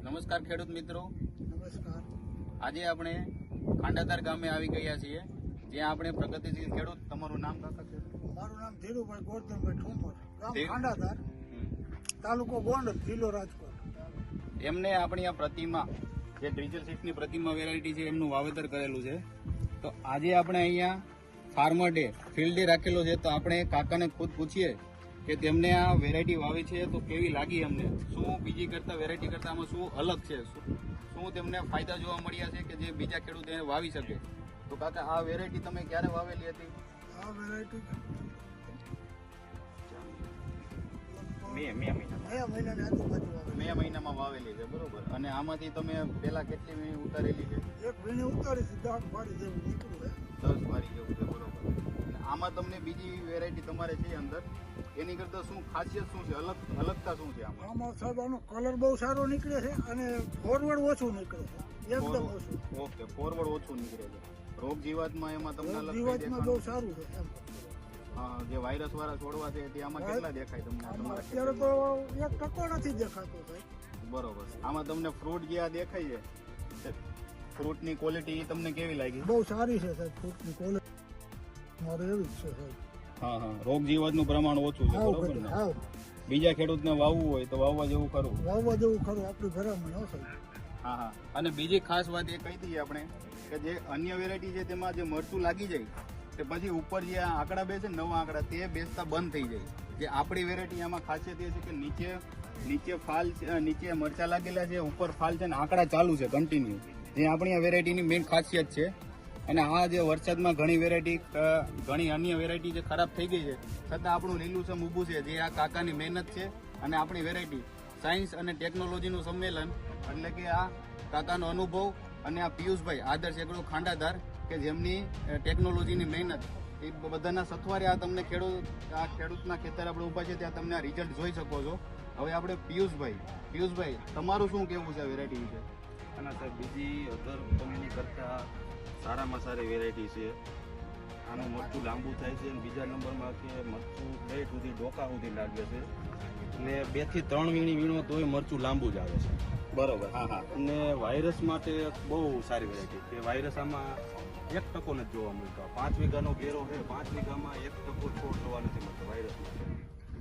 નમસ્કાર ખેડૂત મિત્રો, નમસ્કાર. આજે આપણે ખાંડાધાર ગામે આવી ગયા છીએ, જ્યાં આપણે પ્રગતિશીલ ખેડૂત. તમારું નામ કાકા છે? મારું નામ ધીરુભાઈ ગોરધનભાઈ ઠુમર, ગામ ધી- ખાંડાધાર, તાલુકો ગોંડલ, જિલ્લો રાજકોટ. એમને આપણી આ પ્રતિમા, જે ડ્રીઝલ સીટની પ્રતિમા વેરાયટી છે, એમનું વાવેતર કરેલું છે. તો આજે આપણે અહીંયા ફાર્મર ડે, ફિલ્ડ ડે રાખેલો છે. તો આપણે કાકાને ખુદ પૂછીએ કે તેમને આ વેરાયટી વાવી છે તો કેવી લાગી એમને, શું બીજી કરતા વેરાયટી કરતા આમાં શું અલગ છે, શું તેમને ફાયદા જોવા મળ્યા છે કે જે બીજા ખેડૂત એને વાવી શકે. તો કાકા, આ વેરાયટી તમે ક્યારે વાવેલી હતી? આ વેરાયટી મે મહિનાની આજુબાજુ આવે. મહિનામાં વાવેલી છે, બરોબર. અને આમાંથી તમે પેલા કેટલી વીણી ઉતારેલી છે? એક વીણી ઉતારી છે, દાંત ફાડી જેવું નીકળ્યું છે. 10 વારી જેવું છે, બરોબર. અને આમાં તમને બીજી વેરાયટી તમારે છે અંદર, એની કરતા શું ખાસિયત શું છે, અલગતા શું છે આમાં? આમાં સાહેબ આનો કલર બહુ સારો નીકળે છે અને ફોરવર્ડ ઓછું નીકળે છે, એકદમ ઓછું. ઓકે, ફોરવર્ડ ઓછું નીકળે છે. રોગ જીવાતમાં એમાં તમને અલગ કઈ જીવાતમાં બહુ દેખાય? સારું છે એમ. હા, જે વાયરસ વાળા છોડવા છે તે આમાં કેટલા દેખાય તમને આમાં તમારા અત્યારે તો 1% નથી દેખાતો સાહેબ. ખેતરમાં? બરોબર. આમાં તમને ફ્રૂટ જે આ દેખાય છે, ફ્રૂટની ક્વોલિટી તમને કેવી લાગી? બહુ સારી છે સાહેબ, ફૂટની ક્વોલિટી મારે એવી જ છે સાહેબ. હા હા, રોગ જીવાતનું પ્રમાણ ઓછું છે, હાવ બરોબર બધું, ને? હાવ બીજા ખેડૂતને વાવવું હોય તો વાવવા જેવું ખરું. વાવવા જેવું ખરું, આપણી ભરામણ હો સાહેબ. હા હા. અને બીજી ખાસ વાત એ કહી દઈએ આપણે કે જે અન્ય વેરાયટી છે તેમાં જે મરચું લાગી જાય તે પછી ઉપર જે આ આંકડા બેસે ને, નવા આંકડા, તે બેસતા બંધ થઈ જાય. જે આપણી વેરાયટી આમાં ખાસિયત એ છે કે નીચે ફાલ છે, નીચે મરચા લાગેલા છે, ઉપર ફાલ છે ને આંકડા ચાલુ છે કન્ટિન્યુ, જે આપણી આ વેરાયટીની મેઇન ખાસિયત છે. અને આ જે વરસાદમાં ઘણી વેરાયટી, ઘણી અન્ય વેરાયટી જે ખરાબ થઈ ગઈ છે, છતાં આપણું લીલુંછમ ઊભું છે, જે આ કાકાની મહેનત છે. અને આપણી વેરાયટી સાયન્સ અને ટેકનોલોજીનું સંમેલન, એટલે કે આ કાકાનો અનુભવ અને આ પિયુષભાઈ આદર્શ એગ્રો ખાંડાધાર, કે જેમની ટેકનોલોજીની મહેનત, એ બધાના સથવારે આ તમને ખેડૂતના ખેતર આપણે ઊભા છે ત્યાં તમને આ રિઝલ્ટ જોઈ શકો છો. હવે આપણે પિયુષભાઈ, તમારું શું કેવું છે આ વેરાયટી વિશે? આના સાહેબ બીજી અધર કંપની કરતાં સારામાં સારી વેરાયટી છે. આનું મરચું લાંબુ થાય છે અને બીજા નંબરમાં કે મરચું પ્લેટ સુધી ડોકા સુધી લાગે છે, એટલે 2 થી 3 વીણી વીણો તોય મરચું લાંબુ જ આવે છે. બરોબર. હા હા. અને વાયરસ માટે બહુ સારી વેરાયટી કે વાયરસ આમાં 1% નથી જોવા મળતો. 5 વીઘાનો ઘેરો છે, 5 વીઘામાં 1% છોડ જોવા નથી મળતો વાયરસ માટે.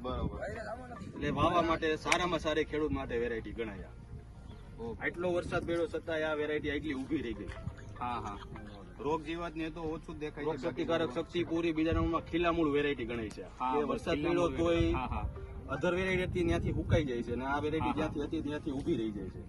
બરોબર. એટલે વાવવા માટે સારામાં સારી ખેડૂત માટે વેરાયટી ગણાય. આટલો વરસાદ પડ્યો છતાં આ વેરાયટી આટલી ઊભી રહી ગઈ. હા હા. રોગ જીવાત ને તો ઓછું જ દેખાય રોગ છે. પ્રતિકારક શક્તિ પૂરી, બીજા નંબરમાં ખીલામૂળ વેરાયટી ગણાય છે. હા, કે વરસાદ પડ્યો તોય હા હા. અધર વેરાયટી હતી ત્યાંથી હુકાઈ જાય છે અને આ વેરાયટી જ્યાંથી હતી ત્યાંથી ઊભી રહી જાય છે.